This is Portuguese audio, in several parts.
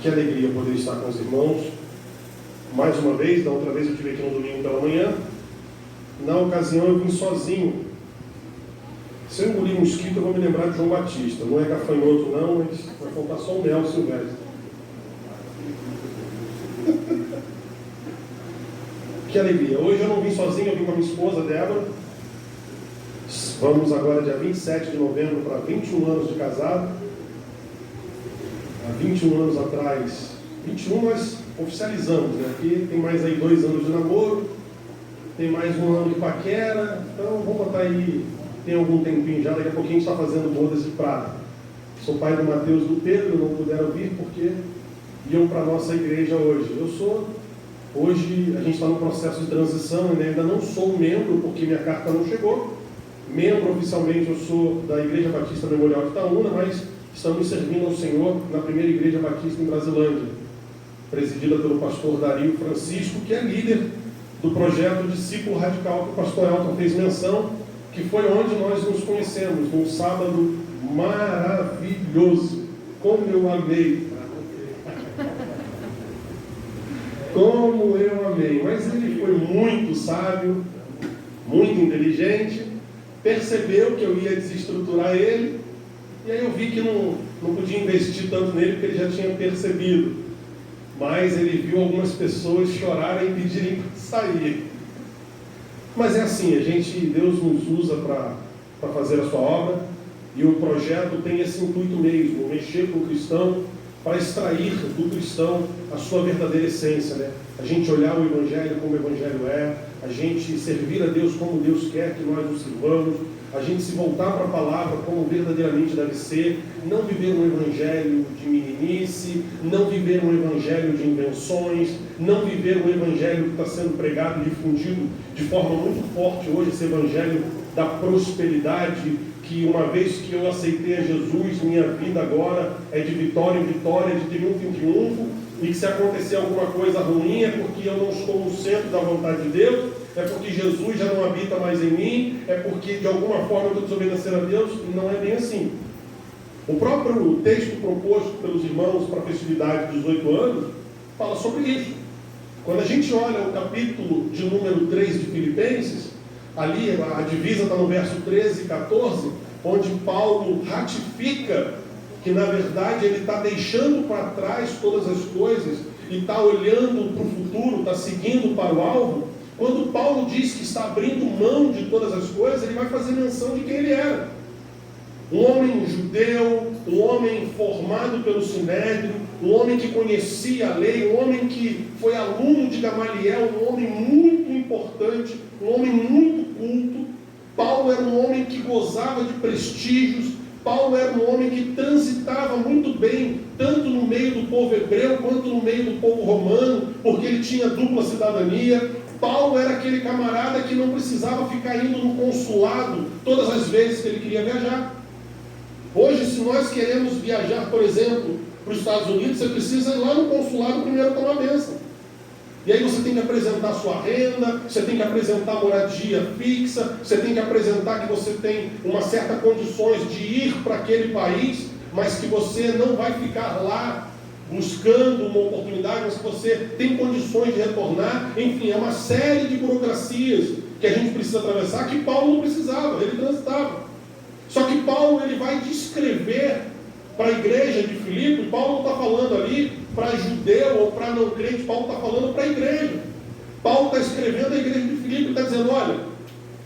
Que alegria poder estar com os irmãos. Mais uma vez, da outra vez eu estive aqui no domingo pela manhã. Na ocasião eu vim sozinho. Se eu engolir um mosquito, eu vou me lembrar de João Batista. Não é gafanhoto não, mas vai faltar só o mel silvestre. Que alegria. Hoje eu não vim sozinho, eu vim com a minha esposa, Débora. Vamos agora dia 27 de novembro para 21 anos de casado. Há 21 anos atrás, 21 nós oficializamos, né? Aqui tem mais aí 2 anos de namoro, tem mais 1 ano de paquera, então vamos botar aí, tem algum tempinho já, daqui a pouquinho a gente está fazendo bodas de prata. Sou pai do Mateus e do Pedro, não puderam vir porque iam para a nossa igreja hoje. Hoje a gente está no processo de transição, né? Ainda não sou membro porque minha carta não chegou. Membro oficialmente eu sou da Igreja Batista Memorial de Itaúna, mas estamos servindo ao Senhor na primeira Igreja Batista em Brasilândia, presidida pelo pastor Dario Francisco, que é líder do projeto Discípulo Radical, que o pastor Elton fez menção, que foi onde nós nos conhecemos, num sábado maravilhoso. Como eu amei! Como eu amei! Mas ele foi muito sábio, muito inteligente, percebeu que eu ia desestruturar ele, e aí eu vi que não podia investir tanto nele, porque ele já tinha percebido. Mas ele viu algumas pessoas chorarem e pedirem para sair. Mas é assim, Deus nos usa para fazer a sua obra, e o projeto tem esse intuito mesmo, mexer com o cristão, para extrair do cristão a sua verdadeira essência, né? A gente olhar o Evangelho como o Evangelho é, a gente servir a Deus como Deus quer que nós nos sirvamos, a gente se voltar para a palavra como verdadeiramente deve ser, não viver um evangelho de meninice, não viver um evangelho de invenções, não viver um evangelho que está sendo pregado e difundido de forma muito forte hoje, esse evangelho da prosperidade, que uma vez que eu aceitei a Jesus, minha vida agora é de vitória em vitória, de triunfo em triunfo, e que se acontecer alguma coisa ruim é porque eu não estou no centro da vontade de Deus, é porque Jesus já não habita mais em mim, é porque de alguma forma eu estou desobedecendo a Deus, e não é bem assim. O próprio texto proposto pelos irmãos para a festividade de 18 anos fala sobre isso. Quando a gente olha o capítulo de número 3 de Filipenses, ali a divisa está no verso 13 e 14, onde Paulo ratifica que na verdade ele está deixando para trás todas as coisas e está olhando para o futuro, está seguindo para o alvo. Quando Paulo diz que está abrindo mão de todas as coisas, ele vai fazer menção de quem ele era. Um homem judeu, um homem formado pelo Sinédrio, um homem que conhecia a lei, um homem que foi aluno de Gamaliel, um homem muito importante, um homem muito culto. Paulo era um homem que gozava de prestígios. Paulo era um homem que transitava muito bem, tanto no meio do povo hebreu, quanto no meio do povo romano, porque ele tinha dupla cidadania. Paulo era aquele camarada que não precisava ficar indo no consulado todas as vezes que ele queria viajar. Hoje, se nós queremos viajar, por exemplo, para os Estados Unidos, você precisa ir lá no consulado primeiro tomar a bênção. E aí você tem que apresentar sua renda, você tem que apresentar moradia fixa, você tem que apresentar que você tem uma certa condições de ir para aquele país, mas que você não vai ficar lá buscando uma oportunidade, mas que você tem condições de retornar. Enfim, é uma série de burocracias que a gente precisa atravessar, que Paulo não precisava, ele transitava. Só que Paulo ele vai descrever para a igreja de Filipe. Paulo não está falando ali para judeu ou para não crente, Paulo está falando para a igreja. Paulo está escrevendo a igreja de Filipe, está dizendo, olha,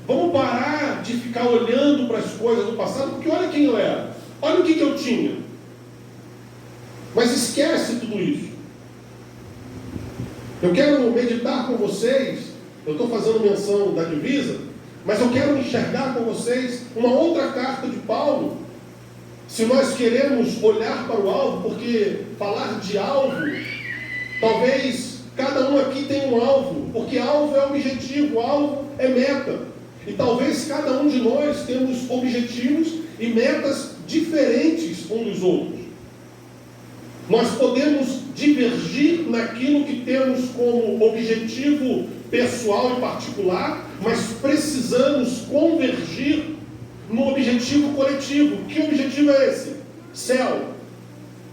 vamos parar de ficar olhando para as coisas do passado, porque olha quem eu era, olha o que eu tinha. Mas esquece tudo isso. Eu quero meditar com vocês, eu estou fazendo menção da divisa, mas eu quero enxergar com vocês uma outra carta de Paulo. Se nós queremos olhar para o alvo, porque falar de alvo, talvez cada um aqui tenha um alvo, porque alvo é objetivo, alvo é meta. E talvez cada um de nós temos objetivos e metas diferentes uns dos outros. Nós podemos divergir naquilo que temos como objetivo pessoal e particular, mas precisamos convergir no objetivo coletivo. Que objetivo é esse? Céu,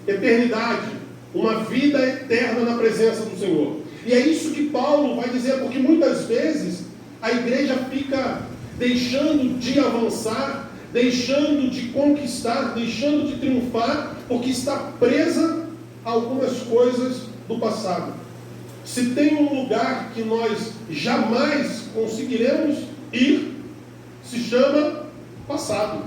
eternidade, uma vida eterna na presença do Senhor. E é isso que Paulo vai dizer, porque muitas vezes a igreja fica deixando de avançar, deixando de conquistar, deixando de triunfar, porque está presa a algumas coisas do passado. Se tem um lugar que nós jamais conseguiremos ir, se chama passado.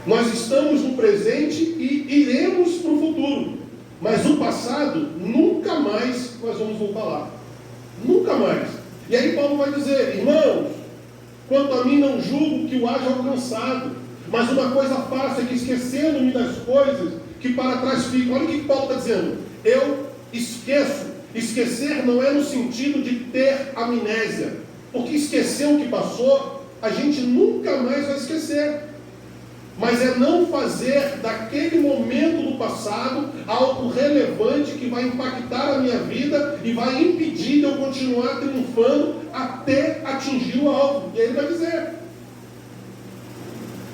Nós estamos no presente e iremos para o futuro. Mas o passado, nunca mais nós vamos voltar lá. Nunca mais. E aí Paulo vai dizer, irmãos, quanto a mim não julgo que o haja alcançado, mas uma coisa faço é que esquecendo-me das coisas que para trás ficam. Olha o que Paulo está dizendo. Eu esqueço. Esquecer não é no sentido de ter amnésia. Porque esquecer o que passou, a gente nunca mais vai esquecer. Mas é não fazer daquele momento do passado algo relevante que vai impactar a minha vida e vai impedir de eu continuar triunfando até atingir o alvo. E ele vai dizer: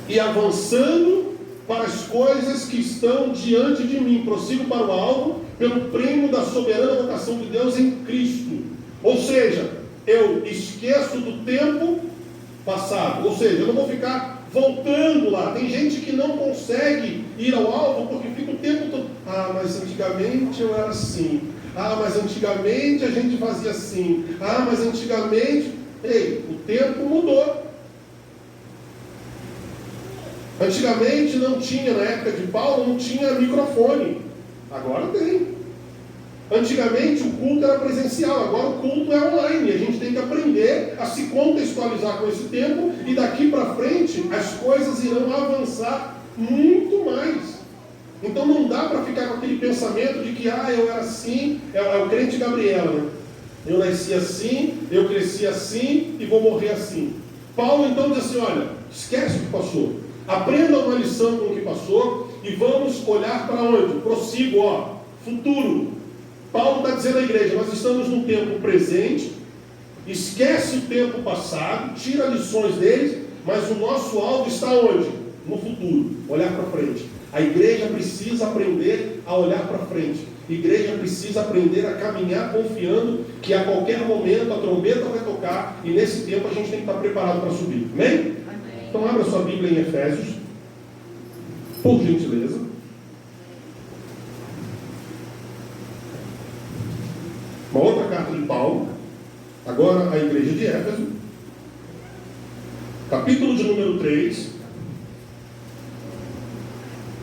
e avançando para as coisas que estão diante de mim, prossigo para o alvo, pelo prêmio da soberana vocação de Deus em Cristo. Ou seja, eu esqueço do tempo passado. Ou seja, eu não vou ficar voltando lá. Tem gente que não consegue ir ao alvo porque fica o tempo todo. Ah, mas antigamente eu era assim. Ah, mas antigamente a gente fazia assim. Ah, mas antigamente... Ei, o tempo mudou. Antigamente não tinha, na época de Paulo, não tinha microfone. Agora tem. Antigamente o culto era presencial, agora o culto é online. A gente tem que aprender a se contextualizar com esse tempo e daqui para frente as coisas irão avançar muito mais. Então não dá para ficar com aquele pensamento de que eu era assim, é o crente Gabriela, né? Eu nasci assim, eu cresci assim e vou morrer assim. Paulo então diz assim, olha, esquece o que passou. Aprenda uma lição com o que passou e vamos olhar para onde? Prossigo, futuro. Paulo está dizendo à igreja, nós estamos no tempo presente, esquece o tempo passado, tira lições deles, mas o nosso alvo está onde? No futuro, olhar para frente. A igreja precisa aprender a olhar para frente. A igreja precisa aprender a caminhar confiando que a qualquer momento a trombeta vai tocar e nesse tempo a gente tem que estar preparado para subir. Amém? Amém. Então abra sua Bíblia em Efésios, por gentileza. Uma outra carta de Paulo, agora a igreja de Éfeso, capítulo de número 3.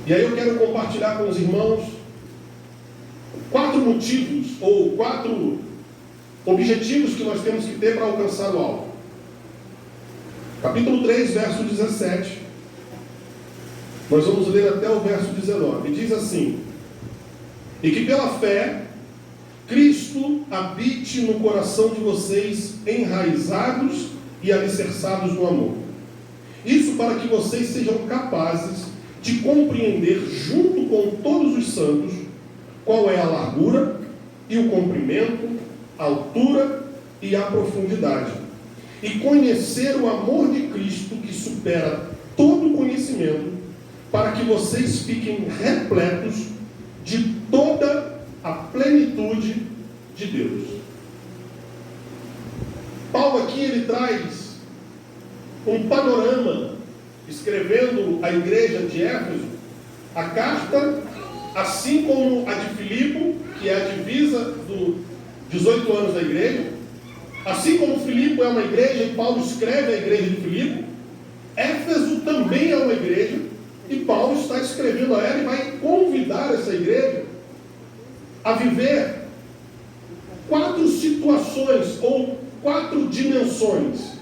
E aí eu quero compartilhar com os irmãos 4 motivos, ou 4 objetivos que nós temos que ter para alcançar o alvo. Capítulo 3, verso 17. Nós vamos ler até o verso 19. Diz assim: e que pela fé Cristo habite no coração de vocês, enraizados e alicerçados no amor. Isso para que vocês sejam capazes de compreender, junto com todos os santos, qual é a largura e o comprimento, a altura e a profundidade, e conhecer o amor de Cristo que supera todo conhecimento, para que vocês fiquem repletos de toda a plenitude de Deus. Paulo aqui ele traz um panorama, escrevendo a igreja de Éfeso, a carta, assim como a de Filipe, que é a divisa dos 18 anos da igreja, assim como Filipe é uma igreja e Paulo escreve a igreja de Filipe, Éfeso também é uma igreja e Paulo está escrevendo a ela e vai convidar essa igreja a viver 4 situações ou 4 dimensões.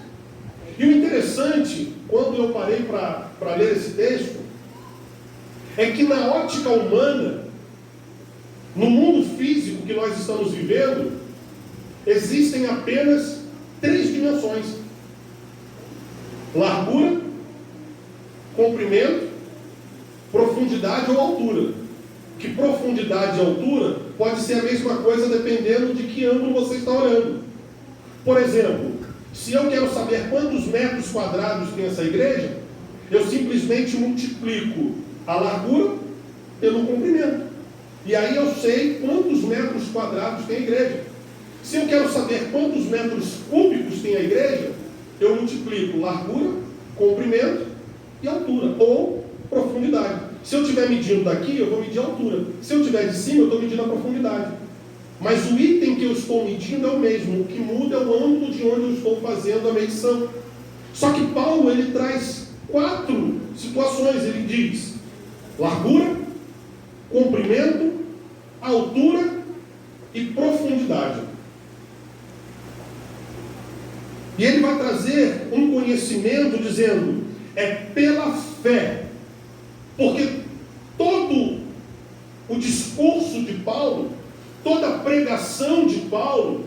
E o interessante, quando eu parei para ler esse texto, é que na ótica humana, no mundo físico que nós estamos vivendo, existem apenas 3 dimensões: largura, comprimento, profundidade ou altura. Que profundidade e altura pode ser a mesma coisa dependendo de que ângulo você está olhando. Por exemplo, se eu quero saber quantos metros quadrados tem essa igreja, eu simplesmente multiplico a largura pelo comprimento. E aí eu sei quantos metros quadrados tem a igreja. Se eu quero saber quantos metros cúbicos tem a igreja, eu multiplico largura, comprimento e altura, ou profundidade. Se eu estiver medindo daqui, eu vou medir a altura. Se eu estiver de cima, eu estou medindo a profundidade. Mas o item que eu estou medindo é o mesmo. O que muda é o ângulo de onde eu estou fazendo a medição. Só que Paulo, ele traz 4 situações. Ele diz largura, comprimento, altura e profundidade. E ele vai trazer um conhecimento dizendo, é pela fé. Porque todo o discurso de Paulo, toda a pregação de Paulo,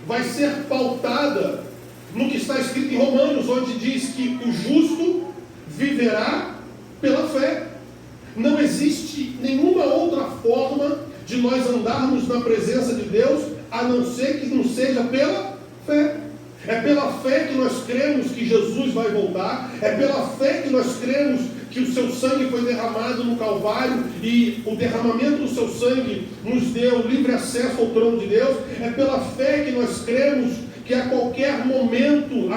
vai ser pautada no que está escrito em Romanos, onde diz que o justo viverá pela fé. Não existe nenhuma outra forma de nós andarmos na presença de Deus, a não ser que não seja pela fé. É pela fé que nós cremos que Jesus vai voltar. É pela fé que nós cremos que o seu sangue foi derramado no Calvário e o derramamento do seu sangue nos deu livre acesso ao trono de Deus. É pela fé que nós cremos que a qualquer momento,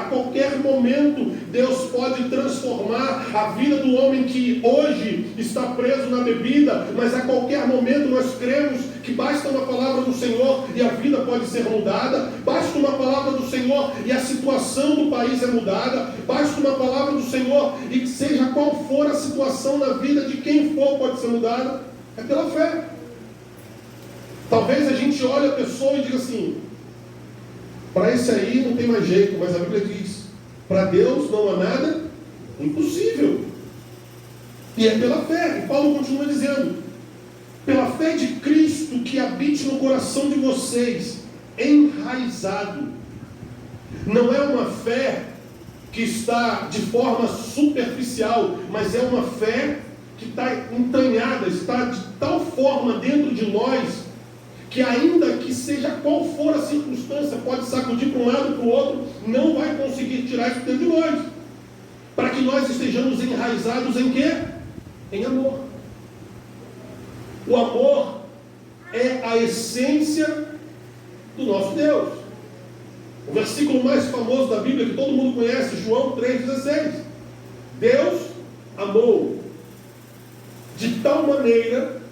Deus pode transformar a vida do homem que hoje está preso na bebida, mas a qualquer momento nós cremos que basta uma palavra do Senhor e a vida pode ser mudada, basta uma palavra do Senhor e a situação do país é mudada, basta uma palavra do Senhor e que seja qual for a situação na vida de quem for pode ser mudada. É pela fé. Talvez a gente olhe a pessoa e diga assim, para esse aí não tem mais jeito, mas a Bíblia diz, para Deus não há nada impossível. E é pela fé. E Paulo continua dizendo, pela fé de Cristo que habite no coração de vocês, enraizado. Não é uma fé que está de forma superficial, mas é uma fé que está entranhada, está de tal forma dentro de nós, que ainda que seja qual for a circunstância, pode sacudir para um lado e para o outro, não vai conseguir tirar isso dentro de nós. Para que nós estejamos enraizados em quê? Em amor. O amor é a essência do nosso Deus. O versículo mais famoso da Bíblia, que todo mundo conhece, João 3,16. Deus amou de tal maneira,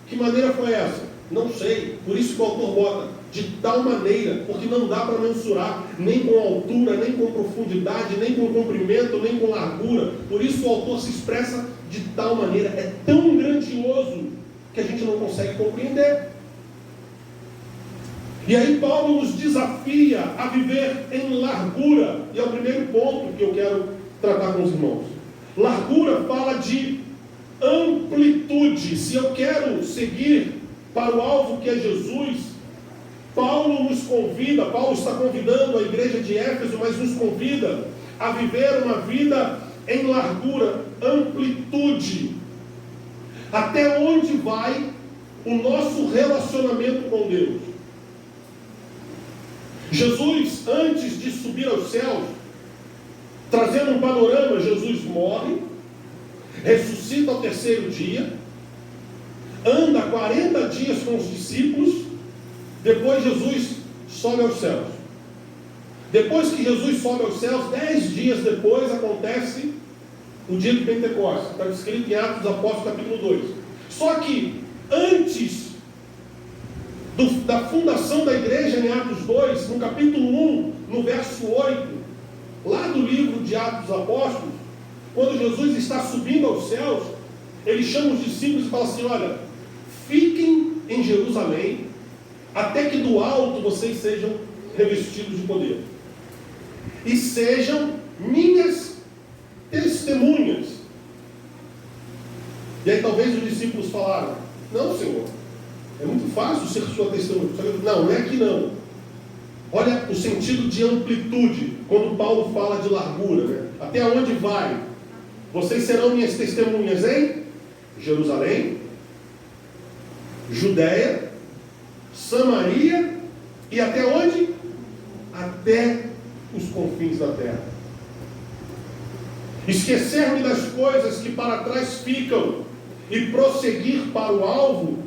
que maneira foi essa? Não sei, por isso que o autor bota de tal maneira, porque não dá para mensurar, nem com altura, nem com profundidade, nem com comprimento, nem com largura. Por isso o autor se expressa de tal maneira, é tão grandioso que a gente não consegue compreender. E aí Paulo nos desafia a viver em largura, e é o primeiro ponto que eu quero tratar com os irmãos. Largura fala de amplitude. Se eu quero seguir para o alvo que é Jesus, Paulo está convidando a igreja de Éfeso, mas nos convida a viver uma vida em largura, amplitude. Até onde vai o nosso relacionamento com Deus? Jesus, antes de subir aos céus, trazendo um panorama, Jesus morre, ressuscita ao terceiro dia, anda 40 dias com os discípulos, depois Jesus sobe aos céus. Depois que Jesus sobe aos céus, 10 dias depois acontece o dia de Pentecostes. Está escrito em Atos dos Apóstolos, capítulo 2. Só que antes da fundação da igreja, em Atos 2, no capítulo 1, no verso 8, lá do livro de Atos dos Apóstolos, quando Jesus está subindo aos céus, ele chama os discípulos e fala assim, olha, fiquem em Jerusalém, até que do alto vocês sejam revestidos de poder. E sejam minhas testemunhas. E aí talvez os discípulos falaram, não, Senhor, é muito fácil ser sua testemunha. Não, não é aqui não. Olha o sentido de amplitude, quando Paulo fala de largura, né? Até onde vai? Vocês serão minhas testemunhas em Jerusalém, Judéia, Samaria e até onde? Até os confins da terra. Esquecer-me das coisas que para trás ficam e prosseguir para o alvo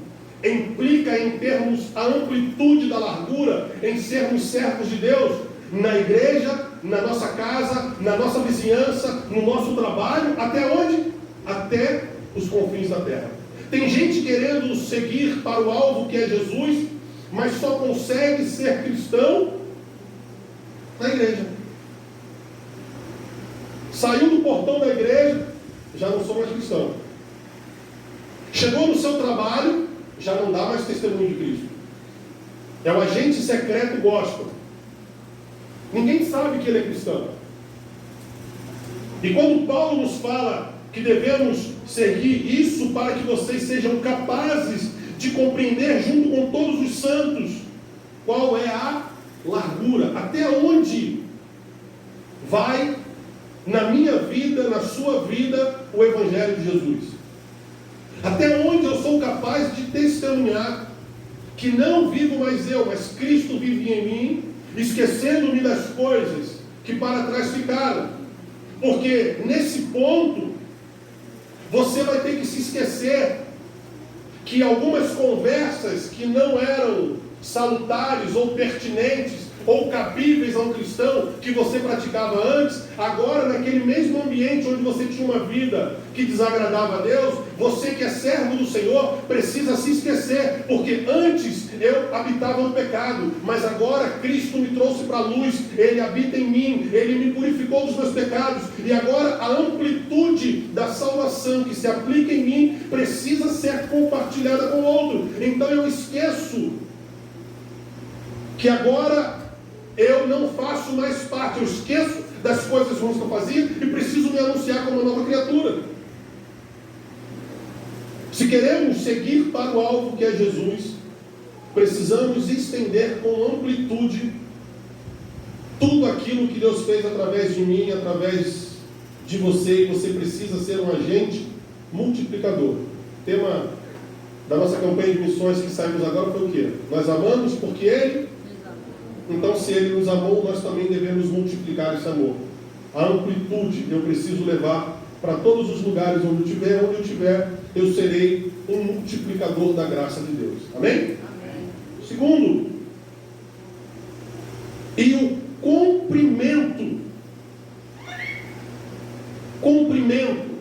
implica em termos a amplitude da largura, em sermos servos de Deus, na igreja, na nossa casa, na nossa vizinhança, no nosso trabalho, até onde? Até os confins da terra. Tem gente querendo seguir para o alvo que é Jesus, mas só consegue ser cristão na igreja. Saiu do portão da igreja, já não sou mais cristão. Chegou no seu trabalho, já não dá mais testemunho de Cristo. É o agente secreto gospel. Ninguém sabe que ele é cristão. E quando Paulo nos fala que devemos seguir isso para que vocês sejam capazes de compreender junto com todos os santos qual é a largura, até onde vai na minha vida, na sua vida, o Evangelho de Jesus. Até onde eu sou capaz de testemunhar que não vivo mais eu, mas Cristo vive em mim, esquecendo-me das coisas que para trás ficaram. Porque nesse ponto, você vai ter que se esquecer que algumas conversas que não eram salutares ou pertinentes ou cabíveis a um cristão que você praticava antes, agora naquele mesmo ambiente onde você tinha uma vida que desagradava a Deus, você que é servo do Senhor precisa se esquecer, porque antes eu habitava no pecado, mas agora Cristo me trouxe para a luz, Ele habita em mim, Ele me purificou dos meus pecados, e agora a amplitude da salvação que se aplica em mim precisa ser compartilhada com o outro. Então eu esqueço que agora eu não faço mais parte, eu esqueço das coisas ruins que eu fazia e preciso me anunciar como uma nova criatura. Se queremos seguir para o alvo que é Jesus, precisamos estender com amplitude tudo aquilo que Deus fez através de mim, através de você, e você precisa ser um agente multiplicador. O tema da nossa campanha de missões que saímos agora foi o quê? Nós amamos porque Ele... Então, se Ele nos amou, nós também devemos multiplicar esse amor. A amplitude eu preciso levar para todos os lugares onde eu estiver, eu serei um multiplicador da graça de Deus. Amém? Amém. Segundo, e o cumprimento. Cumprimento.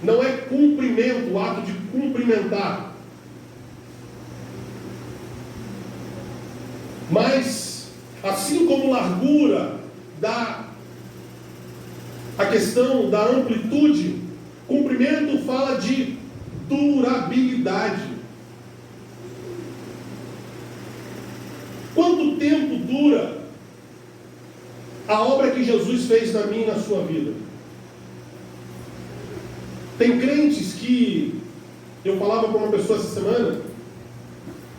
Não é cumprimento, o ato de cumprimentar. Mas, assim como largura dá a questão da amplitude, cumprimento fala de durabilidade. Quanto tempo dura a obra que Jesus fez na minha e na sua vida? Tem crentes que, eu falava com uma pessoa essa semana,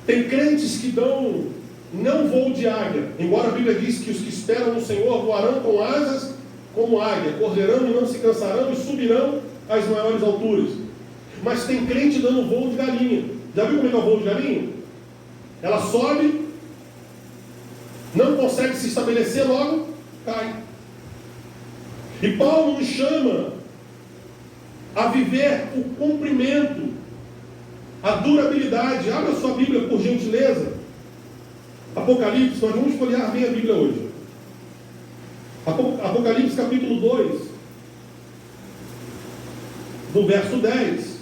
tem crentes que dão não voo de águia, embora a Bíblia diz que os que esperam no Senhor voarão com asas como águia, correrão e não se cansarão e subirão às maiores alturas. Mas tem crente dando voo de galinha. Já viu como é o voo de galinha? Ela sobe, não consegue se estabelecer, logo cai. E Paulo nos chama a viver o cumprimento, a durabilidade. Abra sua Bíblia, por gentileza. Apocalipse, nós vamos folhear bem a Bíblia hoje. Apocalipse capítulo 2, do verso 10.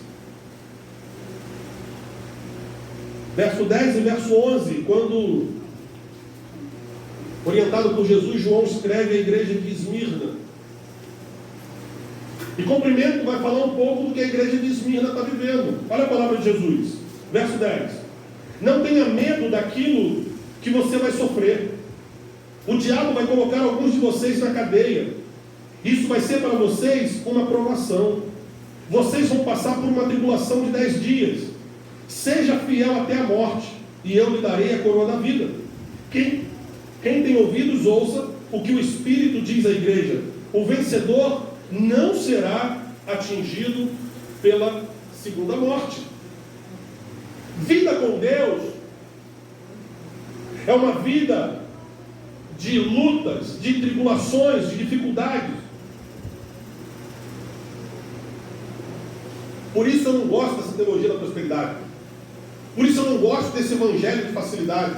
Verso 10 e verso 11, quando, orientado por Jesus, João escreve à igreja de Esmirna. E cumprimento vai falar um pouco do que a igreja de Esmirna está vivendo. Olha a palavra de Jesus, verso 10. Não tenha medo daquilo que você vai sofrer. O diabo vai colocar alguns de vocês na cadeia. Isso vai ser para vocês uma provação. Vocês vão passar por uma tribulação de 10 dias. Seja fiel até a morte, e eu lhe darei a coroa da vida. Quem tem ouvidos, ouça o que o Espírito diz à igreja. O vencedor não será atingido pela segunda morte. Vida com Deus é uma vida de lutas, de tribulações, de dificuldades. Por isso eu não gosto dessa teologia da prosperidade. Por isso eu não gosto desse evangelho de facilidade.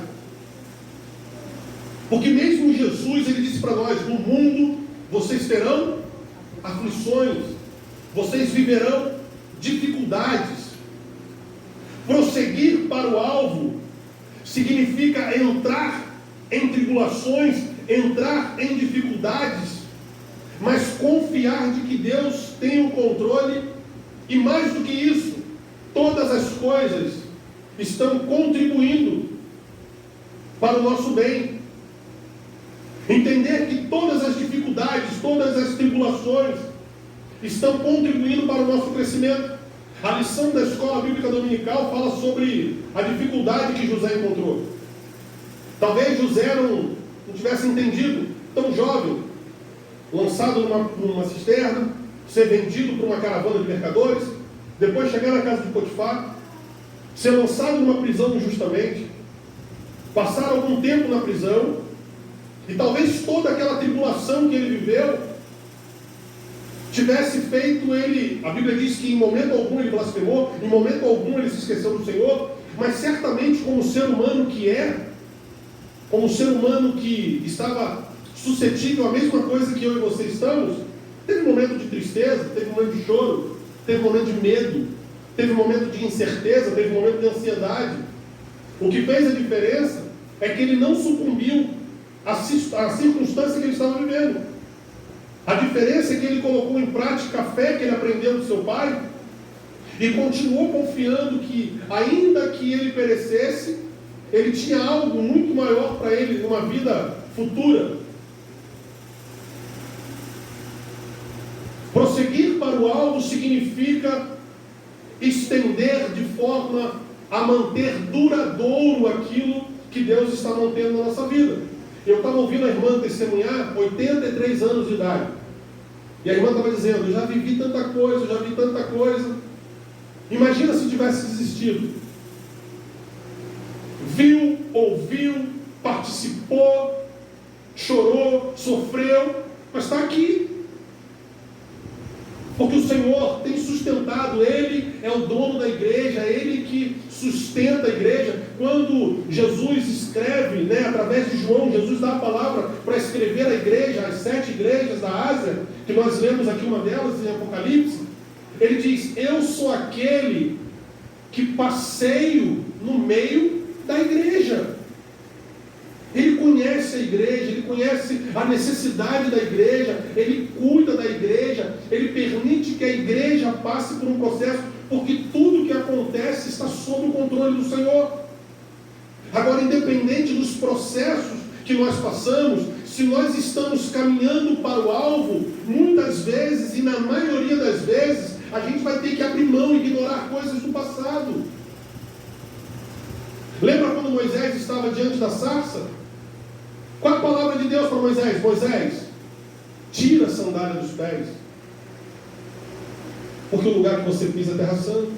Porque mesmo Jesus, ele disse para nós: no mundo vocês terão aflições, vocês viverão dificuldades. Prosseguir para o alvo significa entrar em tribulações, entrar em dificuldades, mas confiar de que Deus tem o controle, e mais do que isso, todas as coisas estão contribuindo para o nosso bem. Entender que todas as dificuldades, todas as tribulações estão contribuindo para o nosso crescimento. A lição da escola bíblica dominical fala sobre a dificuldade que José encontrou. Talvez José não tivesse entendido, tão jovem, lançado numa cisterna, ser vendido por uma caravana de mercadores, depois chegar na casa de Potifar, ser lançado numa prisão injustamente, passar algum tempo na prisão, e talvez toda aquela tribulação que ele viveu tivesse feito ele, a Bíblia diz que em momento algum ele blasfemou, em momento algum ele se esqueceu do Senhor, mas certamente como ser humano que é, como ser humano que estava suscetível à mesma coisa que eu e você estamos, teve um momento de tristeza, teve um momento de choro, teve um momento de medo, teve um momento de incerteza, teve um momento de ansiedade. O que fez a diferença é que ele não sucumbiu à circunstância que ele estava vivendo. A diferença é que ele colocou em prática a fé que ele aprendeu do seu pai e continuou confiando que, ainda que ele perecesse, ele tinha algo muito maior para ele numa vida futura. Prosseguir para o alvo significa estender de forma a manter duradouro aquilo que Deus está mantendo na nossa vida. Eu estava ouvindo a irmã testemunhar, 83 anos de idade. E a irmã estava dizendo: eu já vivi tanta coisa, eu já vi tanta coisa. Imagina se tivesse desistido. Viu, ouviu, participou, chorou, sofreu, mas está aqui. Porque o Senhor tem sustentado, Ele é o dono da igreja, Ele que sustenta a igreja. Quando Jesus escreve, através de João, Jesus dá a palavra para escrever a igreja, as 7 igrejas da Ásia, que nós lemos aqui uma delas em Apocalipse, Ele diz: eu sou aquele que passeio no meio da igreja. Ele conhece a igreja, ele conhece a necessidade da igreja, ele cuida da igreja, ele permite que a igreja passe por um processo, porque tudo que acontece está sob o controle do Senhor. Agora, independente dos processos que nós passamos, se nós estamos caminhando para o alvo, muitas vezes, e na maioria das vezes, a gente vai ter que abrir mão e ignorar coisas do passado. Lembra quando Moisés estava diante da sarça? Qual a palavra de Deus para Moisés? Moisés, tira a sandália dos pés, porque o lugar que você pisa é terra santa.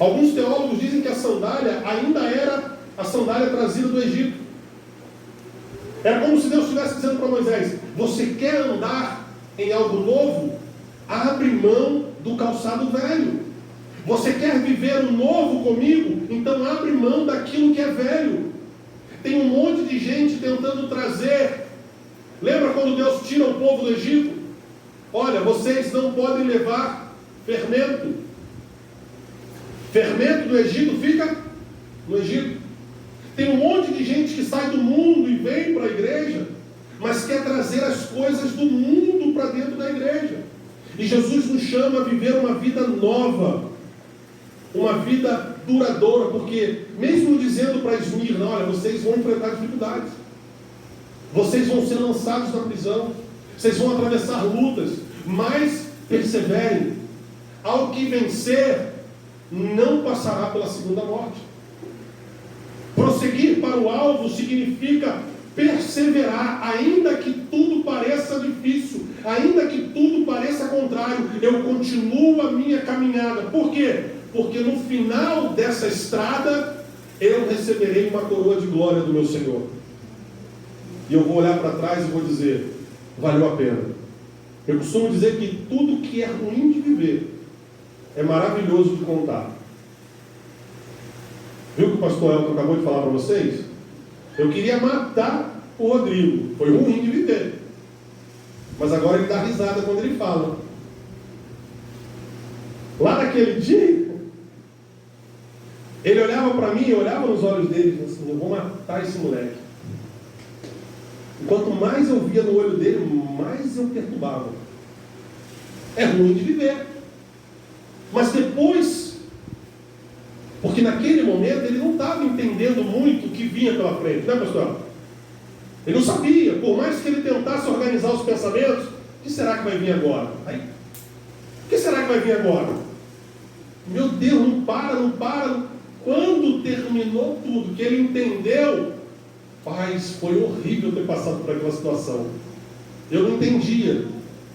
Alguns teólogos dizem que a sandália ainda era a sandália trazida do Egito. Era como se Deus estivesse dizendo para Moisés: você quer andar em algo novo? Abre mão do calçado velho. Você quer viver o novo comigo? Então abre mão daquilo que é velho. Tem um monte de gente tentando trazer. Lembra quando Deus tira o povo do Egito? Olha, vocês não podem levar fermento. Fermento do Egito fica no Egito. Tem um monte de gente que sai do mundo e vem para a igreja, mas quer trazer as coisas do mundo para dentro da igreja. E Jesus nos chama a viver uma vida nova, uma vida duradoura, porque mesmo dizendo para Esmirna: olha, vocês vão enfrentar dificuldades, vocês vão ser lançados na prisão, vocês vão atravessar lutas, mas perseverem. Ao que vencer, não passará pela segunda morte. Prosseguir para o alvo significa perseverar, ainda que tudo pareça difícil, ainda que tudo pareça contrário, eu continuo a minha caminhada. Por quê? Porque no final dessa estrada, eu receberei uma coroa de glória do meu Senhor. E eu vou olhar para trás e vou dizer: valeu a pena. Eu costumo dizer que tudo que é ruim de viver é maravilhoso de contar. Viu o que o pastor Elton acabou de falar para vocês? Eu queria matar o Rodrigo. Foi ruim de viver. Mas agora ele dá risada quando ele fala. Lá naquele dia, ele olhava para mim, eu olhava nos olhos dele e falava assim, eu vou matar esse moleque. E quanto mais eu via no olho dele, mais eu perturbava. É ruim de viver. Mas depois, porque naquele momento ele não estava entendendo muito o que vinha pela frente, né, pastor? Ele não sabia, por mais que ele tentasse organizar os pensamentos, o que será que vai vir agora? Aí, o que será que vai vir agora? Meu Deus, não para. Quando terminou tudo, que ele entendeu, paz, foi horrível ter passado por aquela situação. Eu não entendia,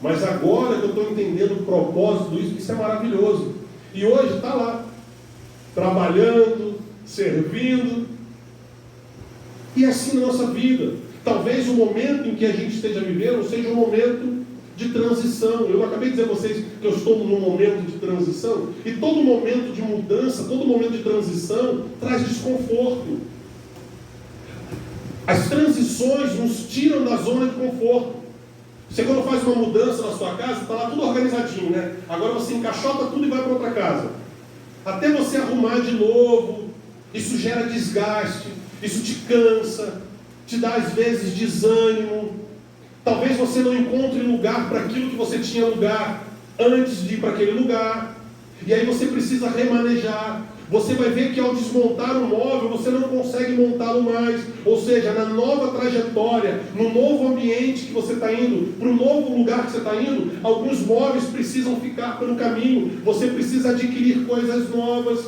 mas agora que eu estou entendendo o propósito disso, isso é maravilhoso. E hoje está lá, trabalhando, servindo, e assim na nossa vida. Talvez o momento em que a gente esteja vivendo seja um momento de transição. Eu acabei de dizer a vocês que eu estou num momento de transição, e todo momento de mudança, todo momento de transição traz desconforto. As transições nos tiram da zona de conforto. Você quando faz uma mudança na sua casa, está lá tudo organizadinho, né? Agora você encaixota tudo e vai para outra casa. Até você arrumar de novo, isso gera desgaste, isso te cansa, te dá às vezes desânimo. Talvez você não encontre lugar para aquilo que você tinha lugar antes de ir para aquele lugar. E aí você precisa remanejar. Você vai ver que ao desmontar o móvel, você não consegue montá-lo mais. Ou seja, na nova trajetória, no novo ambiente que você está indo, para o novo lugar que você está indo, alguns móveis precisam ficar pelo caminho. Você precisa adquirir coisas novas.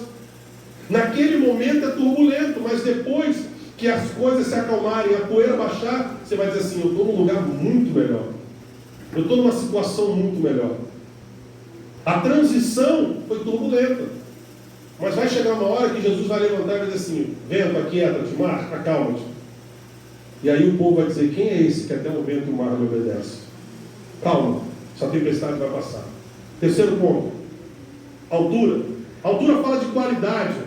Naquele momento é turbulento, mas depois que as coisas se acalmarem, a poeira baixar, você vai dizer assim, eu estou num lugar muito melhor. Eu estou numa situação muito melhor. A transição foi turbulenta. Mas vai chegar uma hora que Jesus vai levantar e vai dizer assim, vento, aquieta-te, mar, acalma-te. E aí o povo vai dizer, quem é esse que até o vento e o mar me obedece? Calma, essa tempestade vai passar. Terceiro ponto, altura. Altura fala de qualidade.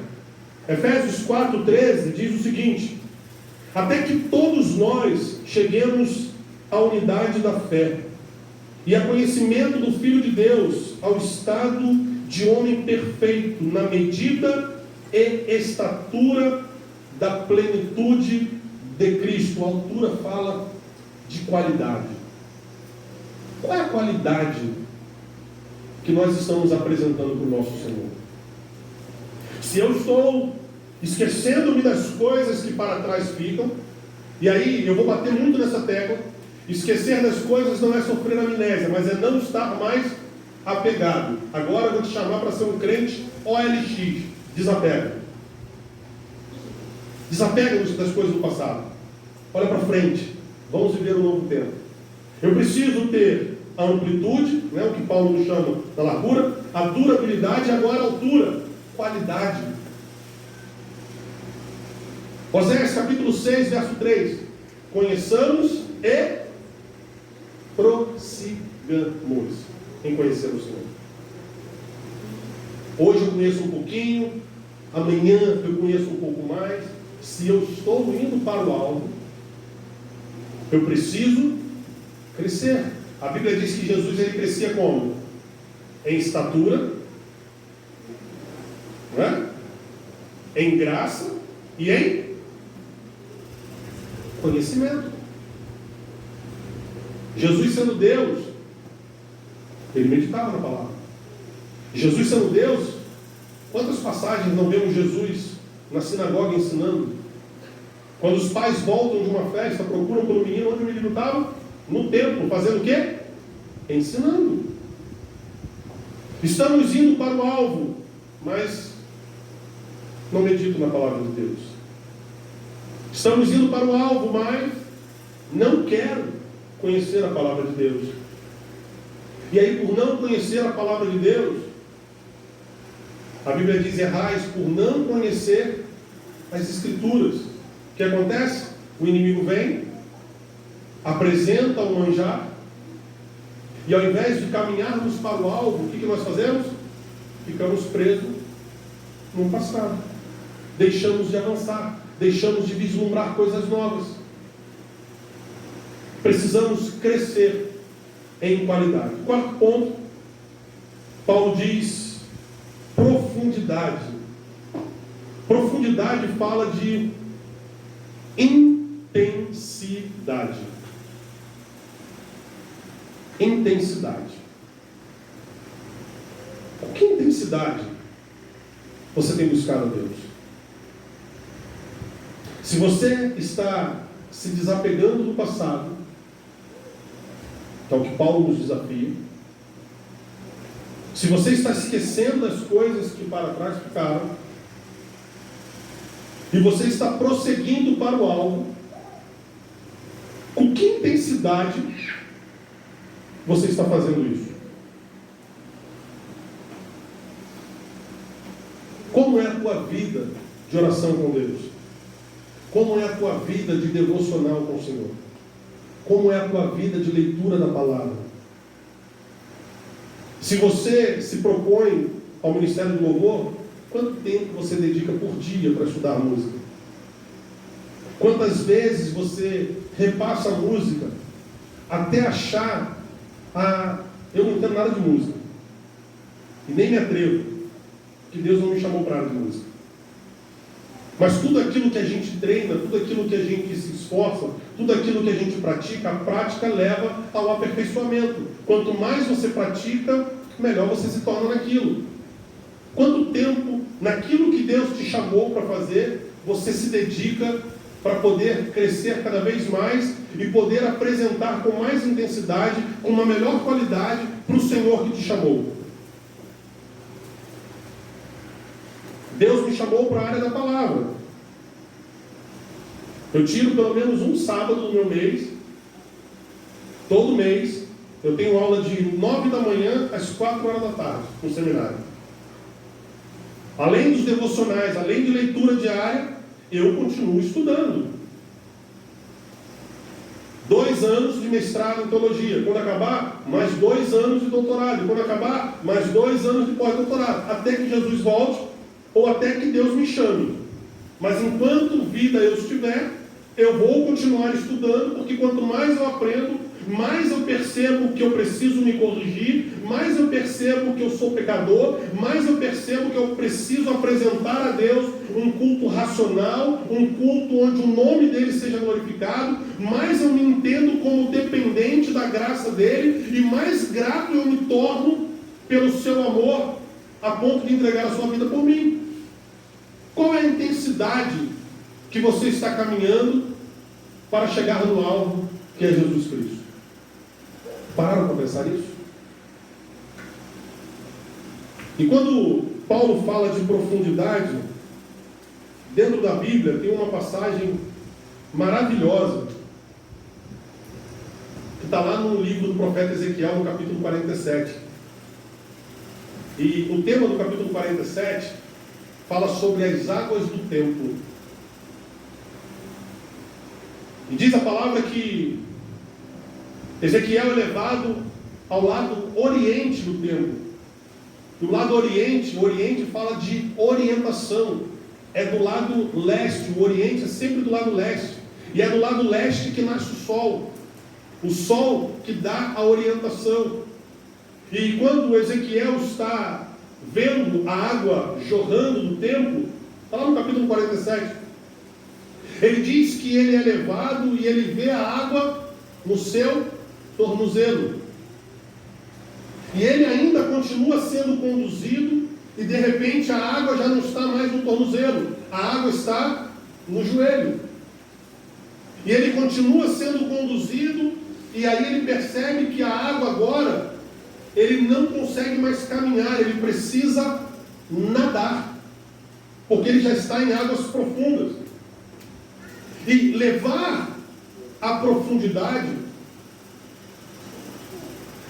Efésios 4,13 diz o seguinte, até que todos nós cheguemos à unidade da fé e a conhecimento do Filho de Deus, ao estado de homem perfeito, na medida e estatura da plenitude de Cristo. A altura fala de qualidade. Qual é a qualidade que nós estamos apresentando para o nosso Senhor? Se eu estou esquecendo-me das coisas que para trás ficam, e aí eu vou bater muito nessa tecla, esquecer das coisas não é sofrer amnésia, mas é não estar mais apegado. Agora eu vou te chamar para ser um crente OLX, desapega. Desapega das coisas do passado. Olha para frente, vamos viver um novo tempo. Eu preciso ter a amplitude, né, o que Paulo nos chama da largura, a durabilidade e agora a altura. Qualidade. Oséias capítulo 6, verso 3. Conheçamos e prossigamos em conhecer o Senhor. Hoje eu conheço um pouquinho, amanhã eu conheço um pouco mais. Se eu estou indo para o alvo, eu preciso crescer. A Bíblia diz que Jesus ele crescia como? Em estatura, em graça e em conhecimento. Jesus sendo Deus, ele meditava na palavra. Jesus sendo Deus, quantas passagens não vemos Jesus na sinagoga ensinando? Quando os pais voltam de uma festa, procuram pelo menino, onde o menino estava? No templo, fazendo o quê? Ensinando. Estamos indo para o alvo, mas não medito na palavra de Deus. Estamos indo para o alvo, mas não quero conhecer a palavra de Deus. E aí, por não conhecer a palavra de Deus, a Bíblia diz, errais por não conhecer as Escrituras. O que acontece? O inimigo vem, apresenta o manjar, e ao invés de caminharmos para o alvo, o que nós fazemos? Ficamos presos no passado. deixamos de avançar, deixamos de vislumbrar coisas novas. Precisamos crescer em qualidade. Quarto ponto, Paulo diz profundidade. Profundidade fala de intensidade. Intensidade. Com que intensidade você tem buscado a Deus? Se você está se desapegando do passado, que é o que Paulo nos desafia, se você está esquecendo das coisas que para trás ficaram, e você está prosseguindo para o alvo, com que intensidade você está fazendo isso? Como é a tua vida de oração com Deus? Como é a tua vida de devocional com o Senhor? Como é a tua vida de leitura da palavra? Se você se propõe ao ministério do louvor, quanto tempo você dedica por dia para estudar a música? Quantas vezes você repassa a música até achar eu não entendo nada de música e nem me atrevo, que Deus não me chamou para área de música. Mas tudo aquilo que a gente treina, tudo aquilo que a gente se esforça, tudo aquilo que a gente pratica, a prática leva ao aperfeiçoamento. Quanto mais você pratica, melhor você se torna naquilo. Quanto tempo naquilo que Deus te chamou para fazer, você se dedica para poder crescer cada vez mais e poder apresentar com mais intensidade, com uma melhor qualidade para o Senhor que te chamou. Deus me chamou para a área da palavra. Eu tiro pelo menos um sábado do meu mês. Todo mês eu tenho aula de 9 da manhã às 4 horas da tarde no seminário. Além dos devocionais, além de leitura diária, eu continuo estudando. 2 anos de mestrado em teologia. Quando acabar, mais 2 anos de doutorado. Quando acabar, mais 2 anos de pós-doutorado. Até que Jesus volte ou até que Deus me chame. Mas enquanto vida eu estiver, eu vou continuar estudando, porque quanto mais eu aprendo, mais eu percebo que eu preciso me corrigir, mais eu percebo que eu sou pecador, mais eu percebo que eu preciso apresentar a Deus um culto racional, um culto onde o nome dele seja glorificado, mais eu me entendo como dependente da graça dele, e mais grato eu me torno pelo seu amor, a ponto de entregar a sua vida por mim. Qual é a intensidade que você está caminhando para chegar no alvo que é Jesus Cristo? Pararam para pensar nisso? E quando Paulo fala de profundidade, dentro da Bíblia tem uma passagem maravilhosa que está lá no livro do profeta Ezequiel, no capítulo 47. E o tema do capítulo 47 fala sobre as águas do templo. E diz a palavra que Ezequiel é levado ao lado oriente do templo. Do lado oriente, o oriente fala de orientação. É do lado leste, o oriente é sempre do lado leste. E é do lado leste que nasce o sol. O sol que dá a orientação. E quando Ezequiel está vendo a água jorrando do templo, está lá no capítulo 47, ele diz que ele é levado e ele vê a água no seu tornozelo. E ele ainda continua sendo conduzido e de repente a água já não está mais no tornozelo, a água está no joelho. E ele continua sendo conduzido e aí ele percebe que a água agora, ele não consegue mais caminhar, ele precisa nadar, porque ele já está em águas profundas. E levar a profundidade,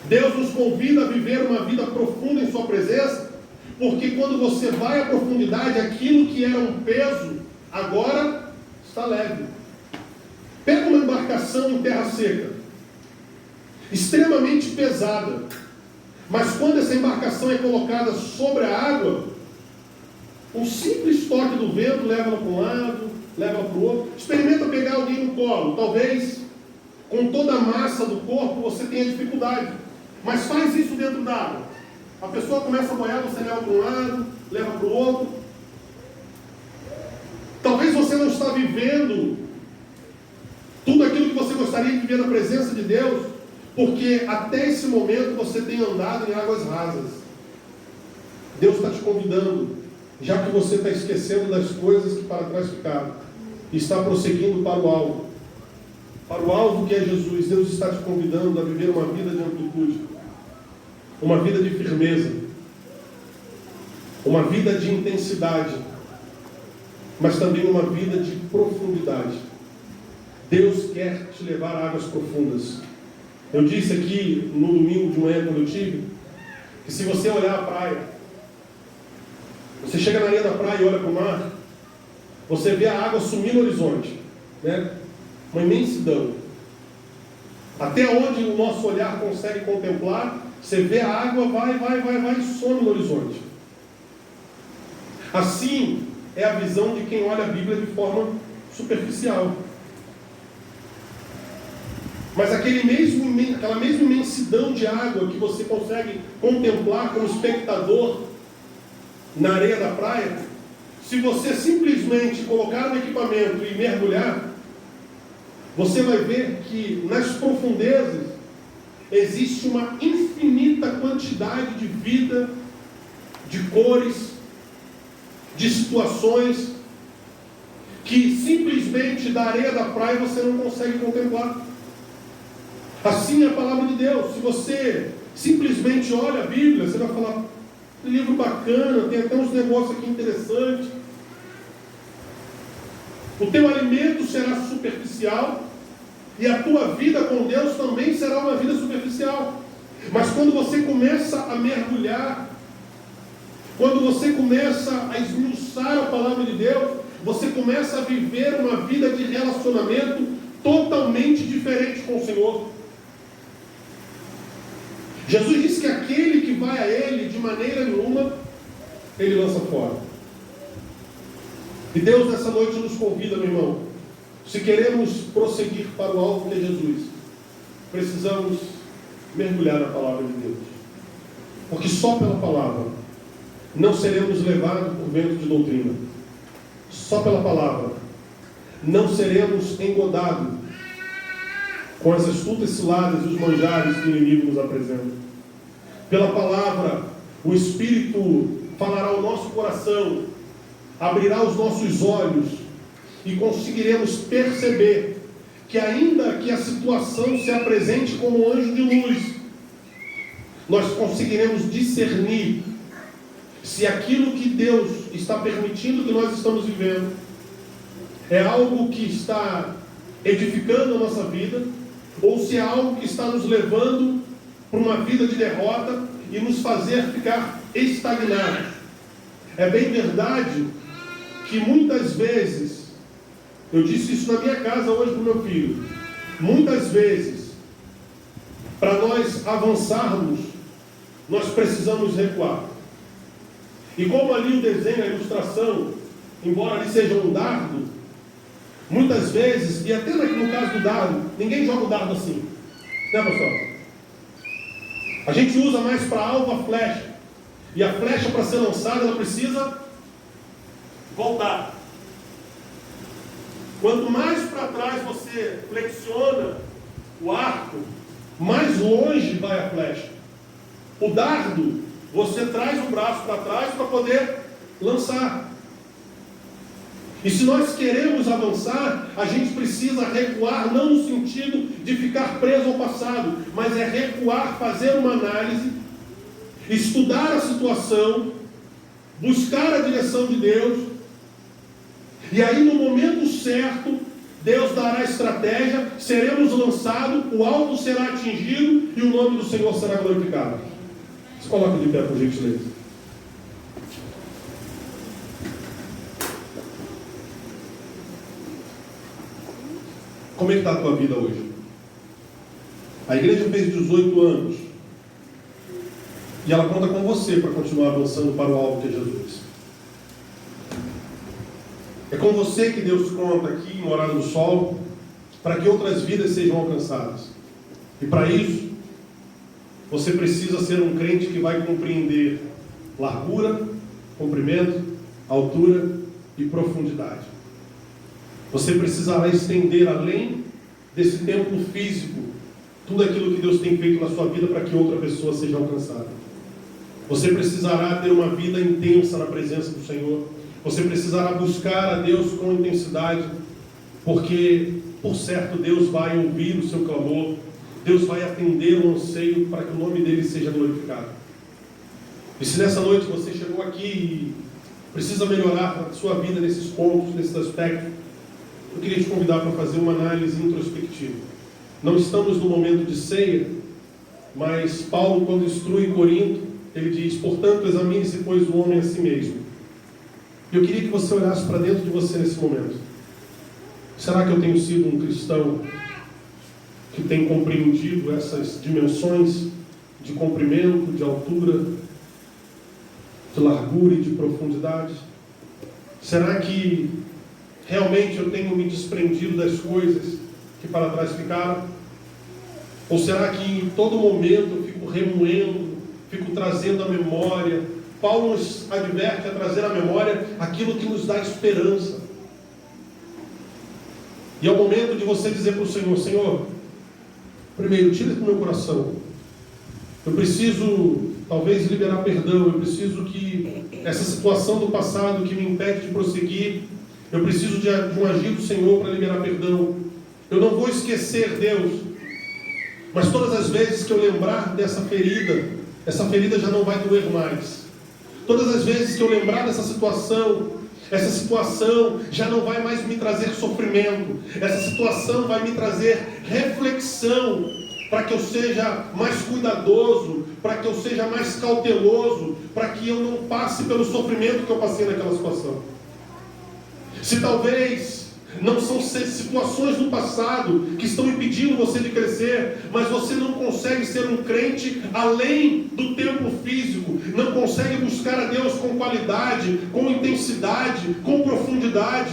Deus nos convida a viver uma vida profunda em sua presença, porque quando você vai à profundidade, aquilo que era um peso, agora está leve. Pega uma embarcação em terra seca, extremamente pesada, mas quando essa embarcação é colocada sobre a água, Um simples toque do vento leva ela para um lado, leva ela para o outro. Experimenta pegar alguém no colo. Talvez com toda a massa do corpo você tenha dificuldade. Mas faz isso dentro d'água. A pessoa começa a boiar, você leva para um lado, leva para o outro. Talvez você não está vivendo tudo aquilo que você gostaria de viver na presença de Deus, porque até esse momento você tem andado em águas rasas. Deus está te convidando, já que você está esquecendo das coisas que para trás ficaram, e está prosseguindo para o alvo que é Jesus. Deus está te convidando a viver uma vida de amplitude, uma vida de firmeza, uma vida de intensidade, mas também uma vida de profundidade. Deus quer te levar a águas profundas. Eu disse aqui no domingo de manhã, quando eu tive, que se você olhar a praia, você chega na areia da praia e olha para o mar, você vê a água sumir no horizonte, né? Uma imensidão. Até onde o nosso olhar consegue contemplar, você vê a água, vai e some no horizonte. Assim é a visão de quem olha a Bíblia de forma superficial. Mas aquela mesma imensidão de água que você consegue contemplar como espectador na areia da praia, se você simplesmente colocar no equipamento e mergulhar, você vai ver que nas profundezas existe uma infinita quantidade de vida, de cores, de situações que simplesmente da areia da praia você não consegue contemplar. Assim é a palavra de Deus. Se você simplesmente olha a Bíblia, você vai falar: que livro bacana, tem até uns negócios aqui interessantes. O teu alimento será superficial e a tua vida com Deus também será uma vida superficial. Mas quando você começa a mergulhar, quando você começa a esmiuçar a palavra de Deus, você começa a viver uma vida de relacionamento totalmente diferente com o Senhor. Jesus disse que aquele que vai a Ele, de maneira nenhuma, Ele lança fora. E Deus nessa noite nos convida, meu irmão, se queremos prosseguir para o alvo que é Jesus, precisamos mergulhar na palavra de Deus. Porque só pela palavra não seremos levados por vento de doutrina. Só pela palavra não seremos engodados com as astutas ciladas e os manjares que o inimigo nos apresenta. Pela palavra, o Espírito falará ao nosso coração, abrirá os nossos olhos e conseguiremos perceber que, ainda que a situação se apresente como um anjo de luz, nós conseguiremos discernir se aquilo que Deus está permitindo que nós estamos vivendo é algo que está edificando a nossa vida, ou se é algo que está nos levando para uma vida de derrota e nos fazer ficar estagnados. É bem verdade que muitas vezes, eu disse isso na minha casa hoje para o meu filho, muitas vezes, para nós avançarmos, nós precisamos recuar. E como ali o desenho, a ilustração, embora ali seja um dardo, muitas vezes, e até no caso do dardo, ninguém joga o dardo assim, né, pastor? A gente usa mais para alvo a flecha, e a flecha, para ser lançada, ela precisa voltar. Quanto mais para trás você flexiona o arco, mais longe vai a flecha. O dardo, você traz o braço para trás para poder lançar. E se nós queremos avançar, a gente precisa recuar, não no sentido de ficar preso ao passado, mas é recuar, fazer uma análise, estudar a situação, buscar a direção de Deus, e aí no momento certo, Deus dará a estratégia, seremos lançados, o alvo será atingido e o nome do Senhor será glorificado. Se coloca de pé, por gentileza. Como é que está a tua vida hoje? A igreja fez 18 anos. E ela conta com você para continuar avançando para o alvo que é Jesus. É com você que Deus conta aqui em Morada do Sol, para que outras vidas sejam alcançadas. E para isso, você precisa ser um crente que vai compreender largura, comprimento, altura e profundidade. Você precisará estender além desse templo físico tudo aquilo que Deus tem feito na sua vida para que outra pessoa seja alcançada. Você precisará ter uma vida intensa na presença do Senhor. Você precisará buscar a Deus com intensidade, porque, por certo, Deus vai ouvir o seu clamor. Deus vai atender o anseio para que o nome dele seja glorificado. E se nessa noite você chegou aqui e precisa melhorar a sua vida nesses pontos, nesses aspectos, eu queria te convidar para fazer uma análise introspectiva. Não estamos no momento de ceia, mas Paulo, quando instrui Corinto, ele diz: portanto, examine-se, pois, o homem a si mesmo. E eu queria que você olhasse para dentro de você nesse momento. Será que eu tenho sido um cristão que tem compreendido essas dimensões de comprimento, de altura, de largura e de profundidade? Será que realmente eu tenho me desprendido das coisas que para trás ficaram? Ou será que em todo momento eu fico remoendo, fico trazendo à memória? Paulo nos adverte a trazer à memória aquilo que nos dá esperança. E é o momento de você dizer para o Senhor: Senhor, primeiro, tira do meu coração. Eu preciso, talvez, liberar perdão. Eu preciso que essa situação do passado que me impede de prosseguir, eu preciso de um agir do Senhor para liberar perdão. Eu não vou esquecer, Deus, mas todas as vezes que eu lembrar dessa ferida, essa ferida já não vai doer mais. Todas as vezes que eu lembrar dessa situação, essa situação já não vai mais me trazer sofrimento. Essa situação vai me trazer reflexão, para que eu seja mais cuidadoso, para que eu seja mais cauteloso, para que eu não passe pelo sofrimento que eu passei naquela situação. Se talvez não são situações do passado que estão impedindo você de crescer, mas você não consegue ser um crente além do templo físico, não consegue buscar a Deus com qualidade, com intensidade, com profundidade,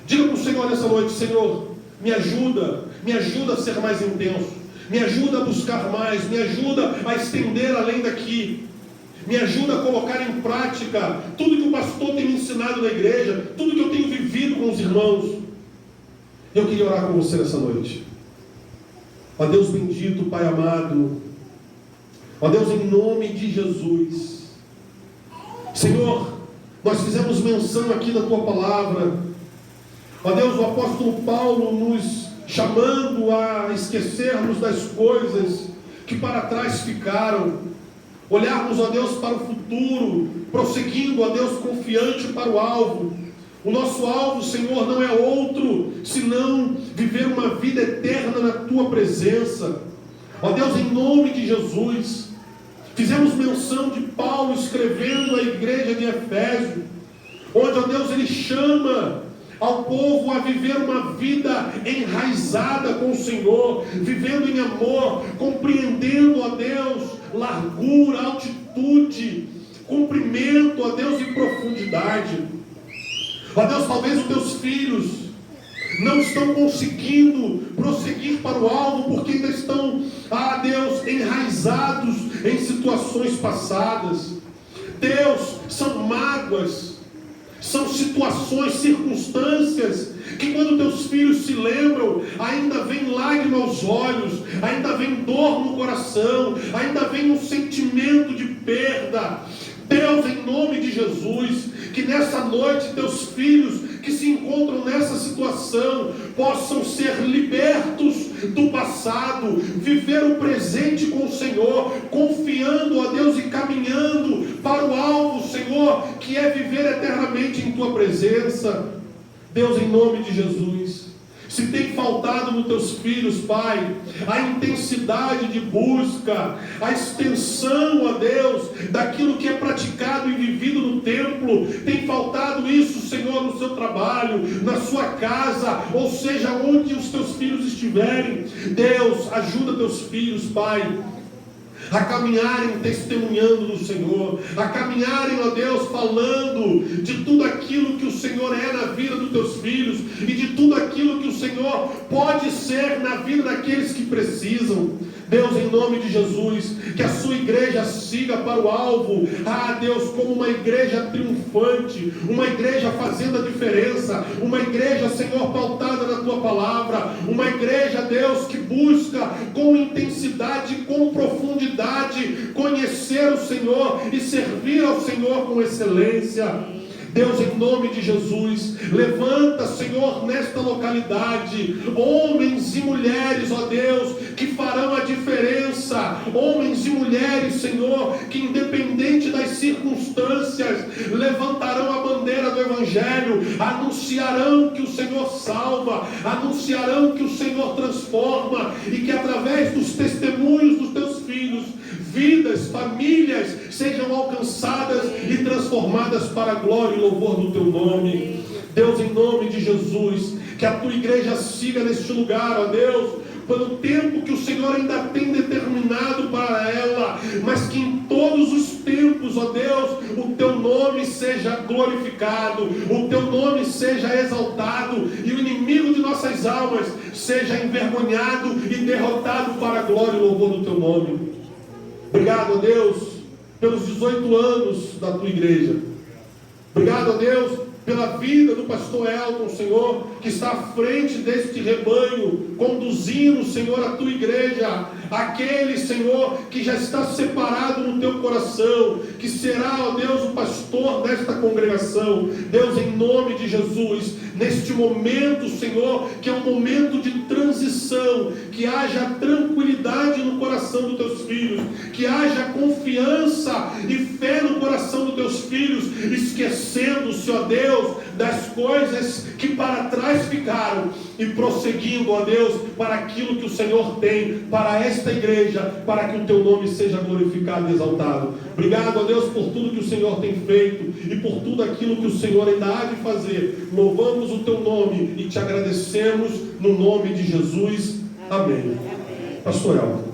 diga para o Senhor nessa noite: Senhor, me ajuda a ser mais intenso, me ajuda a buscar mais, me ajuda a estender além daqui, me ajuda a colocar em prática tudo que o pastor tem me ensinado na igreja, tudo que eu tenho vivido com os irmãos. Eu queria orar com você nessa noite. Ó Deus bendito, Pai amado, ó Deus, em nome de Jesus, Senhor, nós fizemos menção aqui na Tua palavra, ó Deus, o apóstolo Paulo nos chamando a esquecermos das coisas que para trás ficaram, olharmos, ó Deus, para o futuro, prosseguindo, ó Deus, confiante para o alvo. O nosso alvo, Senhor, não é outro senão viver uma vida eterna na Tua presença. Ó Deus, em nome de Jesus, fizemos menção de Paulo escrevendo à igreja de Efésio, onde, ó Deus, ele chama ao povo a viver uma vida enraizada com o Senhor, vivendo em amor, compreendendo, ó Deus, largura, altitude, comprimento, ó Deus, e profundidade. Ó Deus, talvez os teus filhos não estão conseguindo prosseguir para o alvo, porque ainda estão, Deus, enraizados em situações passadas. Deus, são mágoas, são situações, circunstâncias, que quando teus filhos se lembram, ainda vem lágrima aos olhos, ainda vem dor no coração, ainda vem um sentimento de perda. Deus, em nome de Jesus, que nessa noite teus filhos que se encontram nessa situação possam ser libertos do passado, viver o presente com o Senhor, confiando a Deus e caminhando para o alvo, Senhor, que é viver eternamente em Tua presença. Deus, em nome de Jesus, se tem faltado nos teus filhos, Pai, a intensidade de busca, a extensão, ó Deus, daquilo que é praticado e vivido no templo, tem faltado isso, Senhor, no seu trabalho, na sua casa, ou seja, onde os teus filhos estiverem. Deus, ajuda teus filhos, Pai, a caminharem testemunhando do Senhor, a caminharem, ó Deus, falando de tudo aquilo que o Senhor é na vida dos teus filhos e de tudo aquilo que o Senhor pode ser na vida daqueles que precisam. Deus, em nome de Jesus, que a sua igreja siga para o alvo, Deus, como uma igreja triunfante, uma igreja fazendo a diferença, uma igreja, Senhor, pautada na tua palavra, uma igreja, Deus, que busca com intensidade, com profundidade, conhecer o Senhor e servir ao Senhor com excelência. Deus, em nome de Jesus, levanta, Senhor, nesta localidade, homens e mulheres, ó Deus, que farão a diferença, homens e mulheres, Senhor, que independente das circunstâncias, levantarão a bandeira do Evangelho, anunciarão que o Senhor salva, anunciarão que o Senhor transforma, e que através dos testemunhos dos teus filhos, vidas, famílias sejam alcançadas e transformadas para a glória e louvor do teu nome. Deus, em nome de Jesus, que a tua igreja siga neste lugar, ó Deus, pelo tempo que o Senhor ainda tem determinado para ela, mas que em todos os tempos, ó Deus, o teu nome seja glorificado, o teu nome seja exaltado, e o inimigo de nossas almas seja envergonhado e derrotado para a glória e louvor do teu nome. Obrigado, ó Deus, pelos 18 anos da tua igreja. Obrigado, ó Deus, pela vida do pastor Elton, Senhor, que está à frente deste rebanho, conduzindo, Senhor, a tua igreja, aquele, Senhor, que já está separado no teu coração, que será, ó Deus, o pastor desta congregação. Deus, em nome de Jesus, neste momento, Senhor, que é um momento de transição, que haja tranquilidade no coração dos teus filhos, que haja confiança e fé no coração dos teus filhos, esquecendo-se, ó Deus, das coisas que para trás ficaram e prosseguindo, ó Deus, para aquilo que o Senhor tem para esta igreja, para que o teu nome seja glorificado e exaltado. Obrigado, ó Deus, por tudo que o Senhor tem feito e por tudo aquilo que o Senhor ainda há de fazer. Louvamos o teu nome e te agradecemos no nome de Jesus. Amém. Pastor Elton.